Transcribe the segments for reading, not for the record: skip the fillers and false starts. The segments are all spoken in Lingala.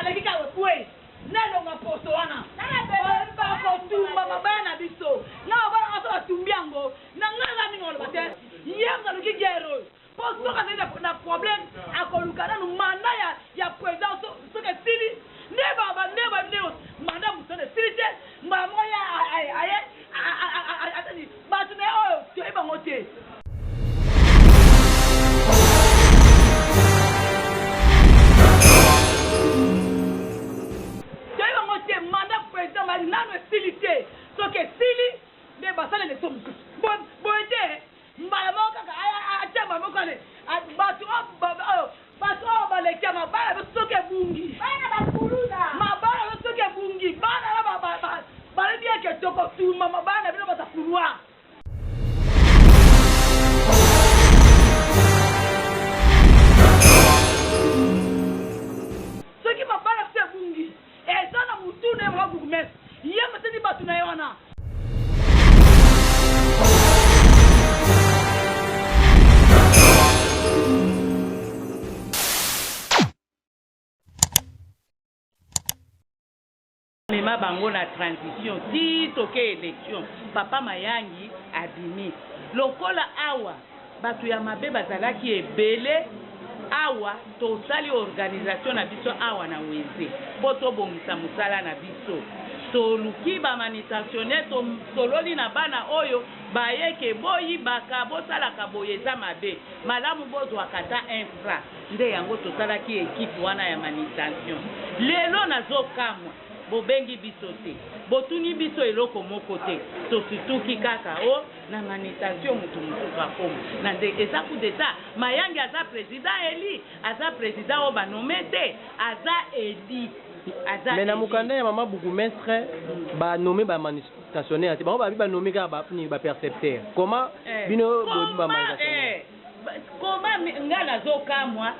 baleki ka kwe nelo ngaposo wana ba ko tumba mabana biso na bana aso tumbiango na ngala ngolo bate yanga luki gero posto ka na problème akolukana no manda ya président so ke sili neba manda musone silite mama ya aye atani batune oyo to eba ngote nano silité so que sili de basale le som bonde mbala moka achamba mokale batu bale kama bala soke bungi bana bakuruda mabala soke bungi bana bala dia ke toko tuma mabana bila batakurwa soki mabala se bungi ezana mutune wa bugumes yema tani batu na yona mema bango na transition si toke élection papa Mayangi adimi lokola awa batu ya mabe bazalaki ebele awa tosali organisation na biso awa na weze po tobongisa musala na biso toluki bamanitationnaire tololi na bana oyo bayeke boyi baka bosalaka boye eza mabe malamu bozwaka ta infra nde yango tosalaki ekipe wana ya manutention lelo nazokamwa bobengi biso te botuni biso eloko moko te tosituki kaka o na manutention mutu akoma na nde eza coup d'état Mayangi aza président eli aza président o banome te aza eli mais na mukanda ya mama bourgmestre ba nommé ba manutentionnaire te ba nommé ka ba ni ba percepteur comment bino ba manutentionnaire comment ngala zokamwa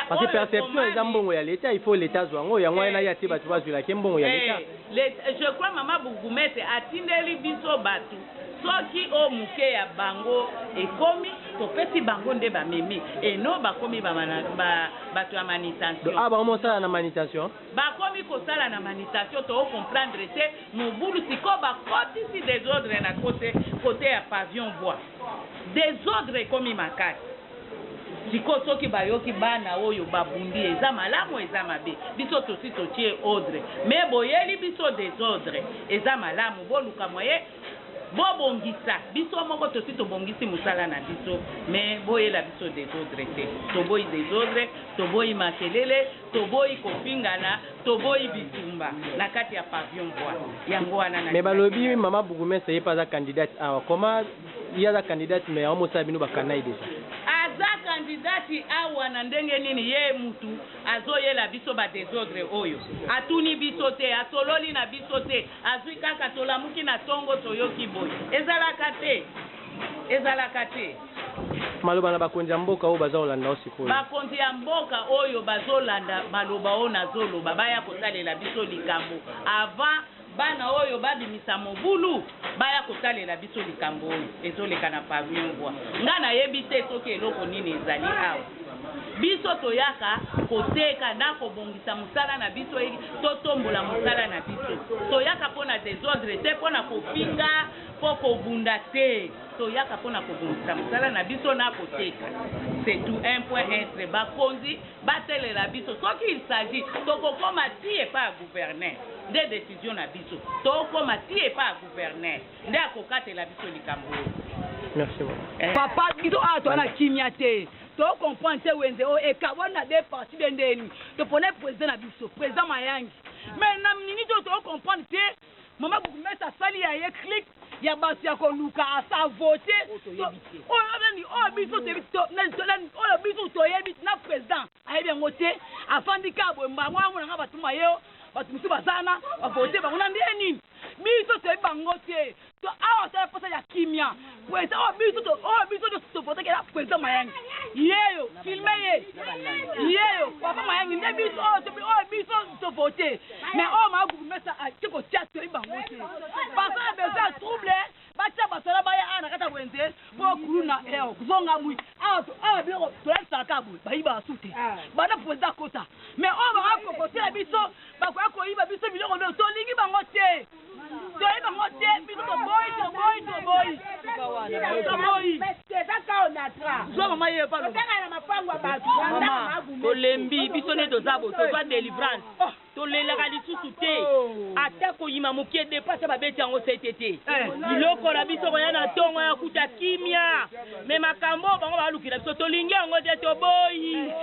parce que perception est mbongo ya l'état il faut l'état zwango yango ena ya te batu bazwila ke mbongo ya l'état je crois mama bourgmestre atindeli biso batu soki o muke ya bango ekomi topesi bango nde bamemi eno bakomi bato ya manutention bango sala na manutention bakomi kosala na manutention to comprendre te mobulu siko bakotisi desordre na côté ya pavillon bois desordre ekomi makasi siko soki bayoki bana oyo babundi eza malamu eza mabe biso tosi totie ordre mais boyeli biso desordre eza malamu boluka moye bobongisa biso moko tosi tobongisi musala na biso mais boyela biso desordre te toboyi desordre toboyi makelele toboyi kofingana toboyi bitumba na kati ya pavillon bois yango wana na mais balobi mama bourgmestre ye pas za candidate awa comment ya za candidate mais amosa bino bakanai déjà aza kandidati awa na ndenge nini ye mutu azoyela biso ba desordre oyo atuni biso te atololi na biso te azwi kaka tolamuki na tongo toyoki boy ezalaka te maloba na bakonzi ya mboka oyo bazolanda osikoyo bakonzi ya mboka oyo bazolanda maloba oyo nazoloba baya kosalela biso likambo avant bana oyo babimisa mobulu baya kosalela biso likambo oyo ezoleka na pavillon bois nga nayebi te soki eloko nini ezali awa biso toyaka koteka na kobongisa musala na biso totombola musala na biso toyaka mpona desordre te mpona kofinga mpo kobunda te toyaka mpona kobongisa musala na biso na koteka c'est tout un point entre bakonzi batelela biso soki il s'agit tokokoma ti epa ya gouverneur nde décision na biso tokoma ti epa ya gouverneur nde akokatela biso likambo oyo merci papa biso awa toana kimia te to comprendre te wenze o ekabona de parti de ndeni to pone président na biso président Mayangi mais na nini to comprendre te mama bourgmestre sali ya ye click ya basi ya koluka asa voter o biso te o biso to yebi na président ayebi yango te afandi ka bo mbango yango na batuma yo batu musu bazana ba voter bango na ndeni biso te bango te to awa sa posa ya kimia président o biso to voter ke la président Mayangi yeyo filme yeyo papa Mayangi nde biso to voter mais o ma bourgmestre a tiko tia to bango te parce que besoin trouble batia basala baya ana kata wenze te po kuluna kuzonga mui awa biloko tolasaka boye bayiba basu te bana président kota mais oyo bakokotela biso bakoya koyiba biso biloko nio tolingi bango te toyebi bango te biso toboyi zwa mama ye pa tolembi biso nde toza bo tozwa délivrance tolelaka lisusu te ata koyima mokie depase babeti yango sete te biloko na biso koya na ntongo ya kuta kimia me makambo bango balukila biso tolingi yango te toboyi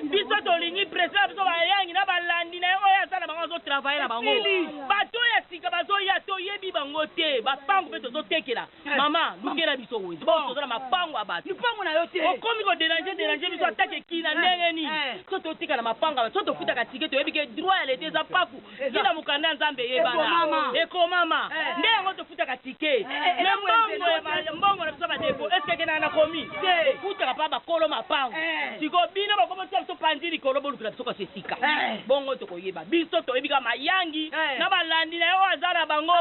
biso tolingi president biso bayangi na balandi na ye oyo asala bango azotravaille na bango bato ya sika bazoya toyebi bango te bapango mpe tozotekela mama lukela biso wezi bo tozala mapango ya bato okomi koderange biso atake kina ndenge nini so totika na mapango ya bato so tofutaka tike toyebi ke droit ya lete eza paku kila mokanda ya nzambe eyebana ekomama nde yango tofutaka tike me mbongo na biso badepo eske ekendaka na komi ofutaka mpa bakolo mapango siko bino bakomotia biso panzi likolo bolukela biso kasi esika bongo tokoyeba biso toyebi kaka mayangi na balandi na ye oyo aza na bango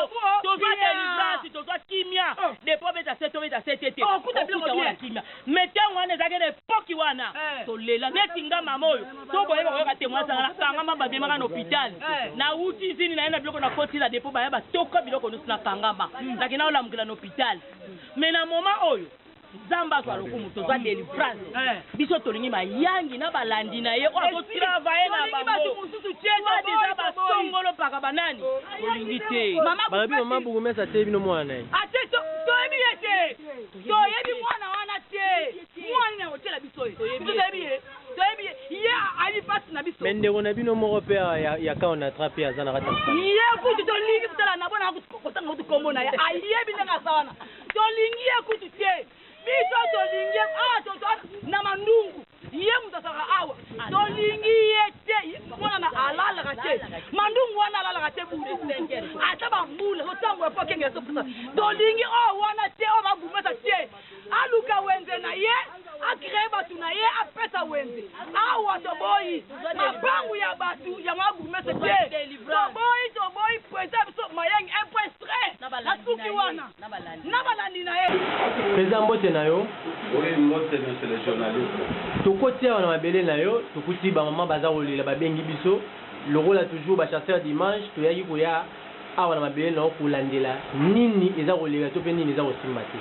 tozwa délivrance tozwa kimia depo beta se tobeta se tete okuta yango na kimia me ntango wana ezalaki na epoki wana tolela neti nga mama oyo so boyeba koyoka témoin asangana kangama babemaka na hôpital na uti zini na ye na biloko na koti na depo baya batoka biloko nyonso na kangama naki na olamukela na hôpital me na moma oyo nzambe azwa lokumu tozwa délivrance biso tolingi mayangi na balandi na ye oyo azotravaille na bango deja basongolo paka banani tolingi te balobi mama Burgumestre ate bino mwana na ye toyebi ye te toyebi mwana wana te mwana na otela biso ye toyebi ye ali pasi na biso me ndeko na bino moko mpe ya ka on attrape aza na kati ye kutu tolingi kutala na bona kotanga kutu kombo na ye ayebi ndenge asa wana tolingi ye kutu te biso tolingi awa na mandungu ye mutu asaka awa tolingi ye te mwana na alalaka te mandungu wana alalaka te butu ata bambula sotango epo kengela sopusa tolingi oyo wana te oyo Burgumestre te aluka wenze na ye akreye batu na ye apesa wenze awa toboyi mabangu ya batu ya Burgumestre te toboyi président biso mayangi imprestre na suki wana na balandi na ye président mbote na yo oui mbote monsieur le journaliste tokoti awa na mabele na yo tokuti bamama baza kolela babengi biso lokola toujours bachasseur d'image toyaki koya awa na mabele na yo kolandela nini eza kolela to mpe nini eza kosimba te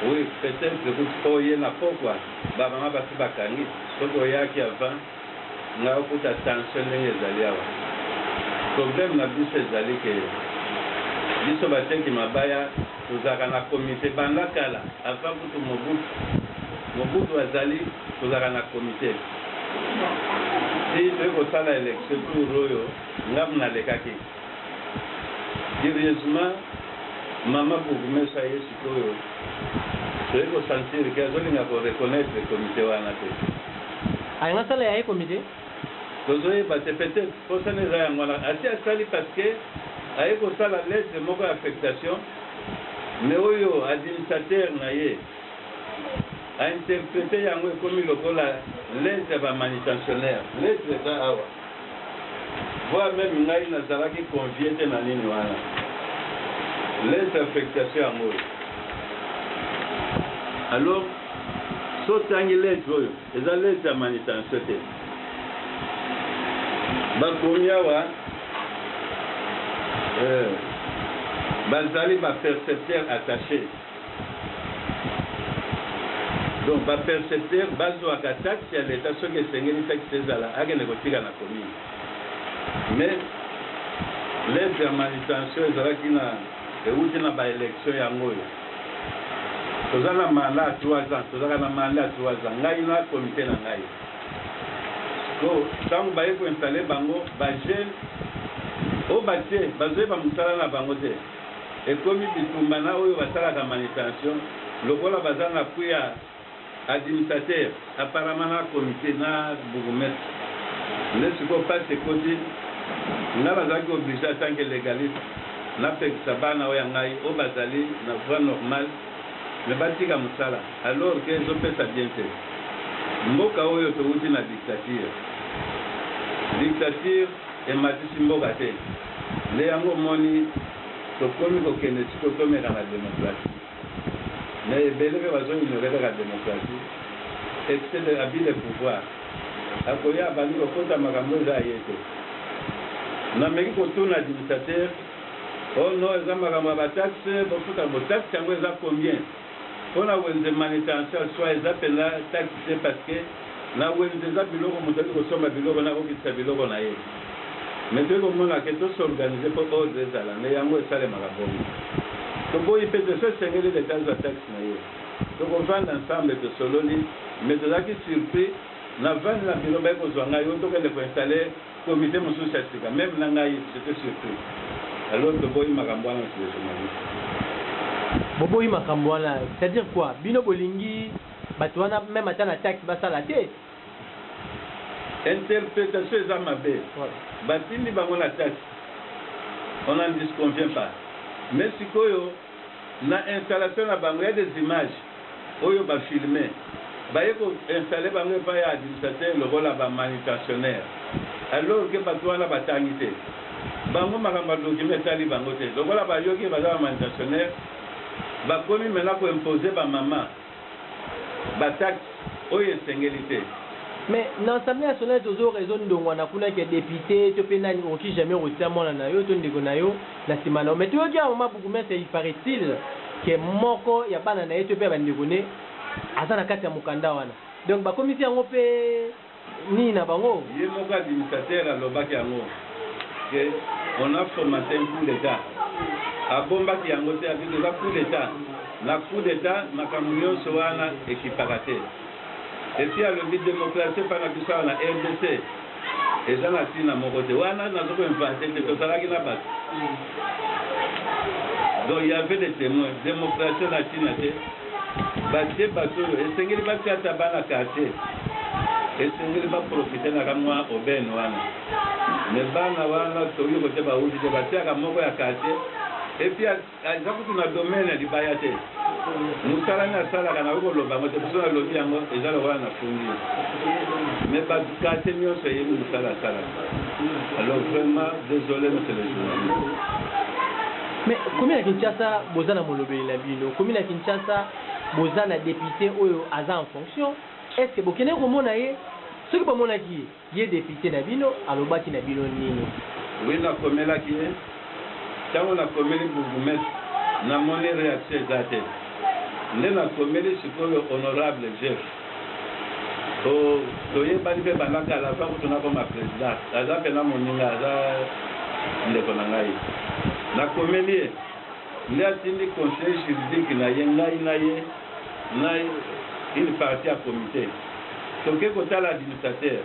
oui peut-être que oye na pokwa bamama basi bakangi soki oyaki avant nga okuta tension ndenge ezali awa problème na biso ezali ke biso bateki mabaya tozalaka na komite banda kala avant kutu mobutu azali tozalaka na komite si toyei kosala élection tour oyo ngamu nalekaki curieusement mama Burgumestre ye sikoyo toyei kosentir ke azolinga koreconnaitre komite wana te alinga sala ya ye komite tozoyeba te peut-être posana eza yango wana asi asali parce que aye kosala lettre moko ya affectation mais oyo administrateur na ye ainterprete yango ekomi lokola lettre ya bamanutentionnaire lettre eza awa voi même ngai nazalaki convie te na nini wana lettre ya affectation yango oyo alors so otangi lettre oyo eza lettre ya manutention te bakomi awa bazali bapercepteur attaché donc bapercepteur bazwaka taxe ya leta soki esengeli taxe ezala akende kotika na commune mais lettre ya manutention ezalaki na euti na baélection yango oyo toza na mandat ya 3 ans tozalaka na mandat ya 3 ans ngai na komite na ngai so ntango baye koinstale bango bajeune oyo batie bazoyeba mosala na bango te ekomi bitumba na oyo basalaka manutention lokola baza na pui ya administrateur apparemment na komite na Burgumestre nde sikoyo mpasi ekoti nga bazalaki oblige atanke légaliste napekisa bana oyo ya ngai oyo bazali na voie normale me batika mosala alors ke ezopesa bien te mboka oyo touti na dictature ematisi mboka te nde yango moni tokomi kokende siko tomeka na démocratie mais ebele mpe bazoignorer kaka démocratie excès de abus de pouvoir akoya abandi kokota makambo eza ye te nameki kotuna administrateur oh non eza makambo ya bataxe bofuta botaxe yango eza combien mpona wenze manutention soit eza mpenza taxe te parce que na wenze eza biloko moto ali kosomba biloko nakokitisa biloko na ye mais toyei komona ke tosorganize mpo ordre ezala me yango esalemaka bongo toboyi mpe te so esengeli leta azwa taxe na ye tokovanda ensemble tosololi mais tozalaki surpris na vandi na bino bai kozwa ngai oyo tokende koinstalle comité mosusu ya sika même na ngai j'étais surpris alors toboyi makambo wana silesomali boboyi makambo wana c'est-à-dire quoi bino bolingi bato wana même ata na taxe basala te interprétation eza mabe batindi bango na taxe on n'en disconvient pas mais sikoyo na installation na bango ya des images oyo bafilme baye koinstalle bango epai ya administrateur lokola bamanutentionnaire alors ke bato wana batangi te bango makambo ya document etali bango te lokola bayoki baza bamanutentionnaire bakomi mena koimpose bamama bataxe oyo esengeli te mais na assemblée nationale tozo raison ndongwana kuna ke député to pe nani oki jamais retia mona na yo to ndeko na yo na nsima na yo mais toyoki ya mama bourgmestre il paraît-il ke moko ya bana na ye to pe bandeko ne aza na kati ya mokanda wana donc bakomisi yango mpe nini na bango ye moko administrateur alobaki yango ke on a formaté un coup d'état abombaki yango te abiki eza coup d'état na coup d'état makambo nyonso wana ekipaka te esi alobi démocratie mpana biso awa na rdc eza na ntina moko te wana nazokoinvente te tozalaki na bato donc y avait des témoins démocratie na ntina te batie bato oyo esengeli batiata bana quartier esengeli baprofite naka mwa aubaine wana me bana wana toyi kote bauti te batiaka moko ya quartier epuis eza kutu na domaine ya libaya te mosala ni asalaka nakoki koloba yango te biso nalobi yango eza lokola na fungi me bakarte nyonso eyebi mosala asalaka alors vraiment désolé monsieur le journaliste mais commune ya Kinshasa boza na molobeli na bino commune ya Kinshasa boza na député oyo aza en fonction est ce que bokende komona ye soki bamonaki ye député na bino alobaki na bino nini oui nakomelaki ye ntango nakomeli bourgmestre namoni réaction eza te nde nakomeli sikoyo honorable chef toyebani mpe bandakala fa kutu nakoma président aza mpena moninga aza ndeko na ngai nakomeli ye nde atindi conseil juridique na ye ngai na ye na une partie ya comité toke kotala administrateur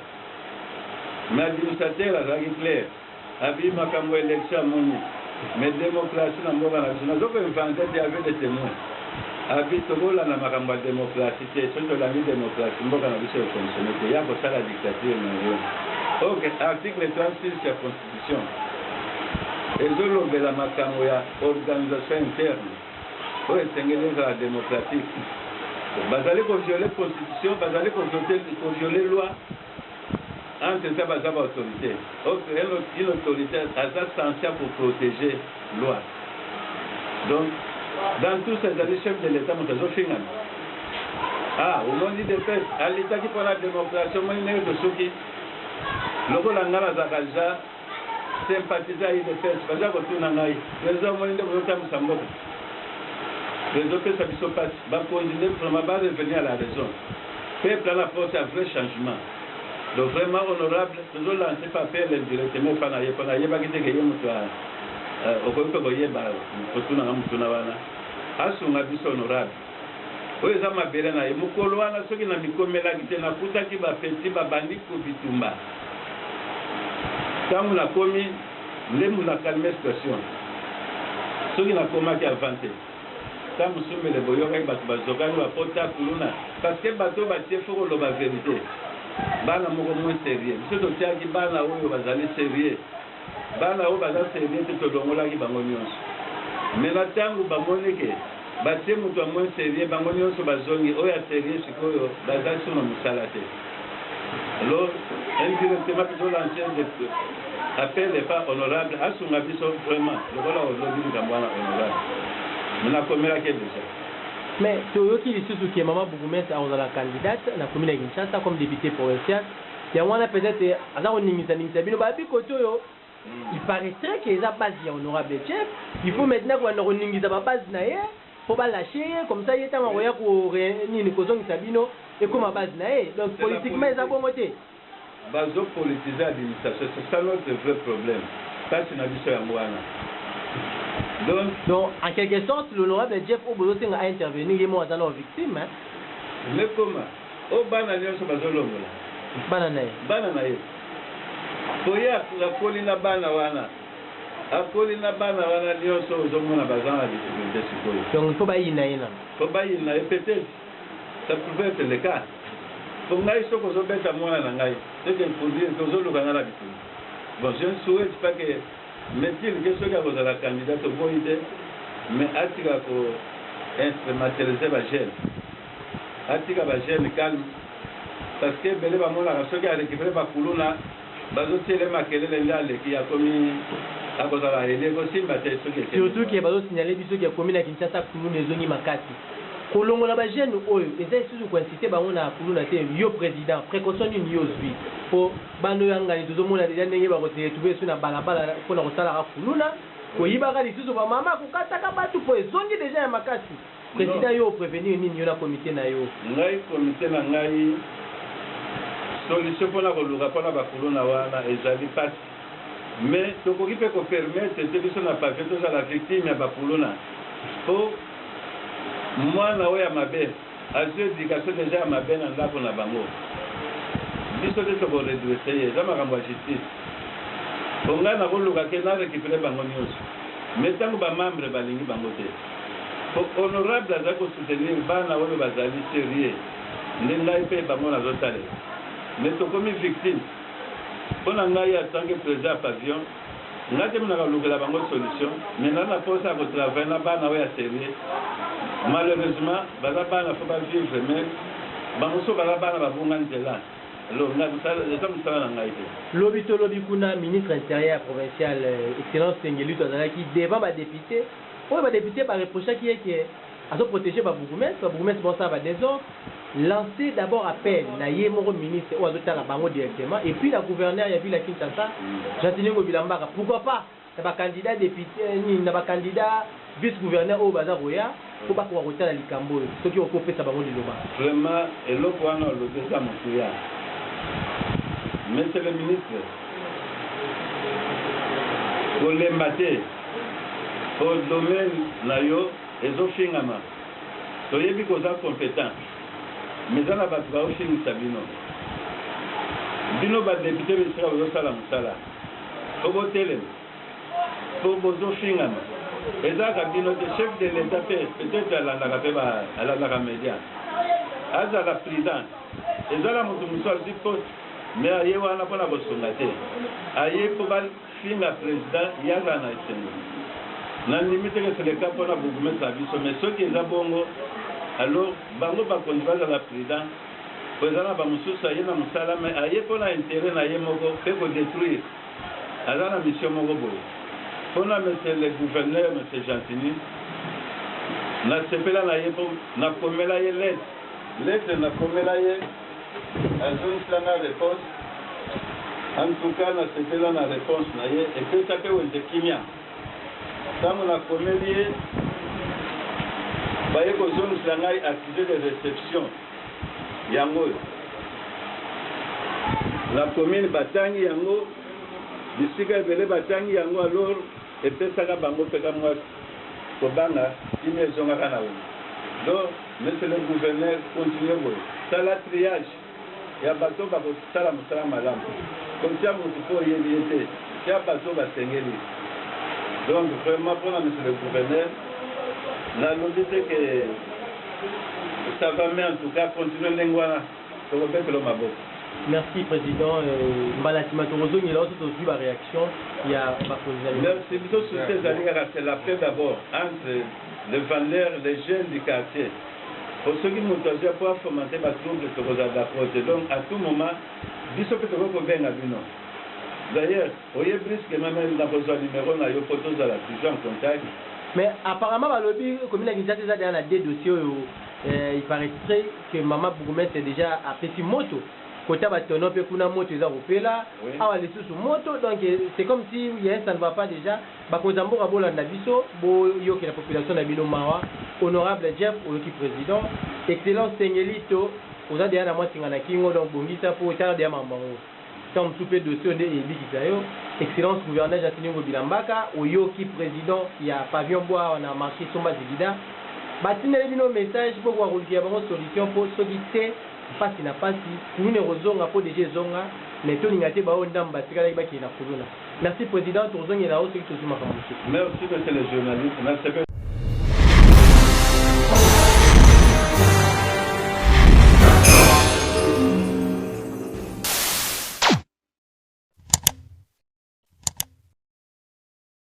mais administrateur azalaki clair abi makambo élection amoni mais démocratie na mboka na biso nazokoinvente te avec des témoins abi tokolanda makambo ya démocratie te soki tolandi démocratie mboka na biso efonctionne te ya kosala dictature na yo ok article 36 ya constitution ezolobela makambo ya organisation interne oyo esengeli ezala démocratique bazali koviole constitution bazali koviole loi entre ça baza baautorité une autorité aza censée pour protéger loi donc dans tout ça ezali chef de l'état moto azofingana omoni defese alitaki mpona démocratie omoni ndenge tosuki lokola ngai nazalaka ja sympathisa ye defese baza kotuna ngai président omoni nde bozotambwisa mboka ezopesa biso mpasi bakonzi nde vraiment barevenir à la raison peuple ana force ya vrai changement donc vraiment honorable tozolancer pa appel indirectement mpana ye mpona yebaki teke ye moto okoki mpe koyeba kotunanga motuna wana asunga biso honorable oyo eza mabele na ye mokolo wana soki na mikomelaki te nakutaki bapeti babandi kobitumba ntango nakomi ndembu na calme situation soki nakomaki avant te ta mosumbele boyokaki bato bazokani bapota kuluna parce que bato batie fo koloba vérité bana moko moins sérieux biso totiaki bana oyo bazali sérieux bana oyo baza sérieux te tolongolaki bango nyonso me na ntango bamoni ke batie moto ya moins sérieux bango nyonso bazongi oyo ya sérieux sikoyo baza suna mosala te alors indirectement mpe tolancer appel epa honorable asunga biso vraiment lokola olobi likambo wana honorable me nakomelaki deja Mais toyoki lisusu ke mama bourgmestre azala candidate na commune ya Kinshasa comme député provincial. Yango wana peut-être aza koningisa bino babi kote oyo il paraîtrait que eza base ya honorable chef. Il faut maintenant qu'on koningisa ba base na ye pour ba lâcher comme ça yeta makoya ko nini kozongisa bino et comme base na ye. Donc politiquement eza bongo te. Bazo politiser l'administration, c'est ça notre vrai problème. Ça c'est na biso ya mwana. Donc, en quelque sorte, l'honorable Jeff Obozoting a intervenu, il est mort dans nos victimes. Mais comment? Au bananier, c'est pas zolongola. Bananaye. Bananaye. Koya, la colina banawana. La colina banawana, l'ioso, aux hommes, la bazan, la difficulté, c'est donc, il faut pas y aller. Il faut pas y aller, peut-être. Ça pouvait être le cas. Pour moi, il faut que je mette à moi, c'est qu'il faut dire que je le la victime. Bon, je ne souhaite pas que. Mais il y a des gens qui la candidate au bon idée, mais il y a des instrumentaliser la gêne. Il y a des gêne calme. Parce que les gens qui ont récupéré la coulouna, ils ont tiré les maquillettes qui a commis à cause de la réalité aussi. Surtout qu'il y a des signalés qui ont commis la Kinshasa coulouna et zoni makati. Kolongo la gêne oyo eza isusu ko inciter bango na kuluna te yo président précaution ni yo zwi po bando yanga ni tozomona déjà ndenge ba ko te trouver sur na balabala pona ko sala ka kuluna ko yibaka lisusu ba mama ko kataka batu po ezongi déjà ya makasi président yo prévenir nini yo na comité na yo ngai comité na ngai solution pona ko luka pona ba kuluna wana ezali pas mais tokoki pe ko permettre te biso na pavé to za la victime ya ba kuluna po mwana oyo ya mabe azwi éducation déjà ya mabe na ndako na bango biso te tokoredresse ye eza makambo ya justice po ngai nakoluka ke na récupere bango nyonso mais ntango bamembre balingi bango te po honorable aza kosoutenir bana oyo bazali sérieux nde ngai mpe bango nazotalela mais tokomi victime mpo na ngai atange président ya pavillon ngai te minaka kolukela bango solution mais ngai na mposa ya kotravaille na bana oyo ya sérieux malheureusement baza bana fo bavivre mais bamosusu baza bana babunga nzela alors eza mosala na ngai te lobi to lobi kuna ministre intérieur provincial excellence Sengelutu azalaki devant badéputé oyo badéputé bareprochaki eke azoprotege babourgmestre bonsala badésordre lancer d'abord appel na ye moko ministre oyo azotala bango directement et puis la gouverneur ya ville ya Kinshasa Jantiningo Bilambaka pourquoi pas na bacandidat député nini na bacandidat vice-gouverneur oyo baza koya po bakoka kotala likambo oyo soki okopesa bango liloba vraiment eloko wana olobi eza motuya monsieur le ministre kolemba te po domaine na yo ezofingama toyebi koza compétent mais eza na bato baofingisa bino badepute besika bozosala mosala po botelema po bozofingama ezaka bino te chef de l'état pe peut-être alandaka mpe alandaka média azala président ezala moto mosu azwi poste mais aye wana mpona kosunga te aye mpo bafinga président yazala na esengo nandimi teke seleka mpona bourgmestre ya biso mais soki eza bongo alors bango bakonzi bazala président po eza na bamosusu aye na mosala mais aye mpona intérêt na ye moko mpe kodétruire aza na mission moko boye mpona monsieur le gouverneur monsieur Jantini nasepela na ye mpo nakomela ye lettre nakomela ye azonisanga réponse en tout cas nasepela na réponse na ye epesa mpe wenze kimia ntango nakomeli ye baye kozonisela ngai accusé de réception yango oyo la commune batangi yango bisika ebele batangi yango alors epesaka bango mpeka mwasi kobanga kimi ezongaka na wenge donc monsieur le gouverneur continue boye sala triage ya bato bakosala mosala malamu kotia motu mpo oyebi ye te tia bato basengeli donc vraiment mpona monsieur le gouverneur nalobi te ke ça va mais en tout cas continue ndenge wana tokobetelo maboko. Merci président Mbalatima Torozongi là aussi aussi la réaction il y a merci plutôt sur ces années c'est la paix d'abord entre les vendeurs les jeunes du quartier pour ceux qui nous ont pas fomenter ba trouble to koza d'accord donc à tout moment biso peut ko benga bino d'ailleurs oye brisque même na besoin numéro na yo photos à la toujours en contact Mais apparemment, balobi commune Kinshasa eza déjà na deux dossiers il paraîtrait que maman bourgmestre déjà a fait moto. Côté batono pe kuna moto eza kopela, awa les sous moto donc c'est comme si ça ne va pas déjà. Ba kozambo ka bolanda biso, bo yo que la population na bino mawa. Honorable Jeff Oyoki président, excellent Sengelito, oza déjà na mwatinga na kingo donc bongisa po tala déjà mamango. Tant soupé dossier de Ebikisayo, excellence gouverneur Jatiningo Bilambaka, Oyoki président, il y a pavillon bois on a marché Somba Zigida. Batina bino message pour voir qu'il y a une solution pour ceux qui te passe na passe nous ne rozonga pour déjà zonga mais to ningate ba on ndamba tikala ba ki na kuluna. Merci président tozongela o ce qui tozuma comme merci monsieur le journaliste.